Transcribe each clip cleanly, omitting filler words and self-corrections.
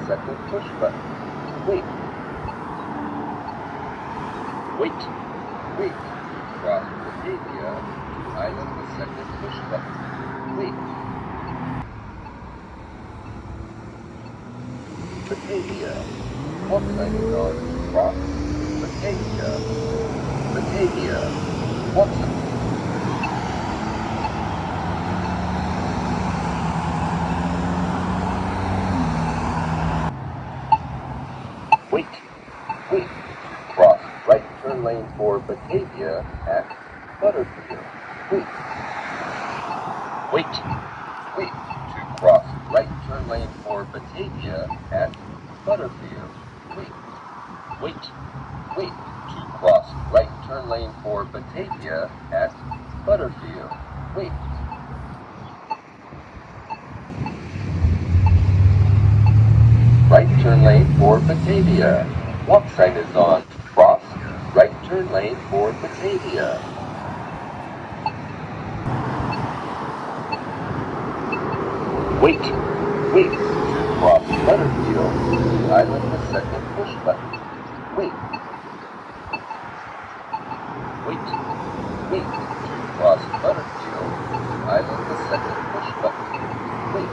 second push button. Wait. Wait. Wait. Cross Batavia to Island the second push button. Wait. Batavia. Walk sign is on. Cross. Batavia. Batavia. Walk sign. Wait. Wait. Cross right turn lane for Batavia at Butterfield. Wait. Wait. Wait. To cross right turn lane for Batavia at Butterfield. Wait. Wait. Wait. To cross right turn lane for Batavia at Butterfield. Wait. Right turn lane for Batavia. Walk sign is on. Cross right turn lane for Batavia. Wait. Wait. To cross Butterfield. Island the second push button. Wait. Wait. Wait. To cross Butterfield. Island the second push button. Wait.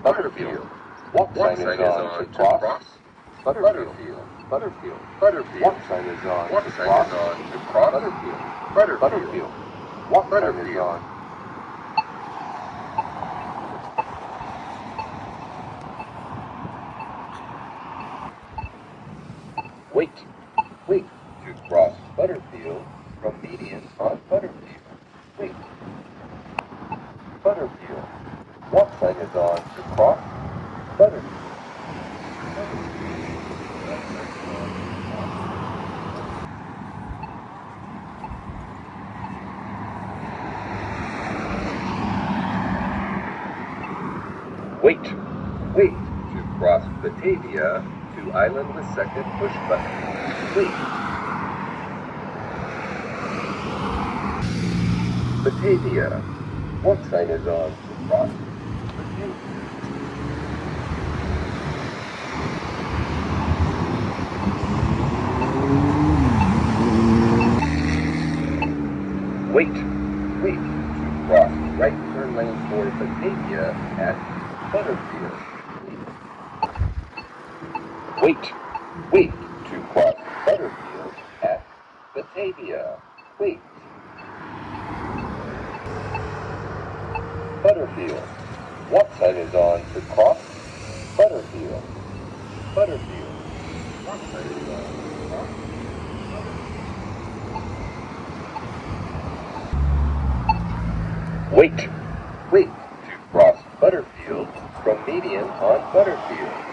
Butterfield. Walk sign is on to cross. Butterfield. Butterfield. Butterfield. Walk sign is on to cross. Butterfield. Butterfield. Walk sign is on. Wait. Wait. To cross Butterfield from median on Butterfield. Wait. Butterfield. Walk sign is on to cross Butterfield. Wait. Wait. To cross Batavia to Island the second push button. Wait. Batavia. Walk sign is on to cross Batavia. Wait. Wait. To cross right turn lane for Batavia at Butterfield. Wait. Wait. To cross Butterfield at Batavia. Wait. Butterfield. Walk sign is on to cross Butterfield. Butterfield. Walk sign is on to cross Butterfield. Wait. Wait. To cross Butterfield from median on Butterfield.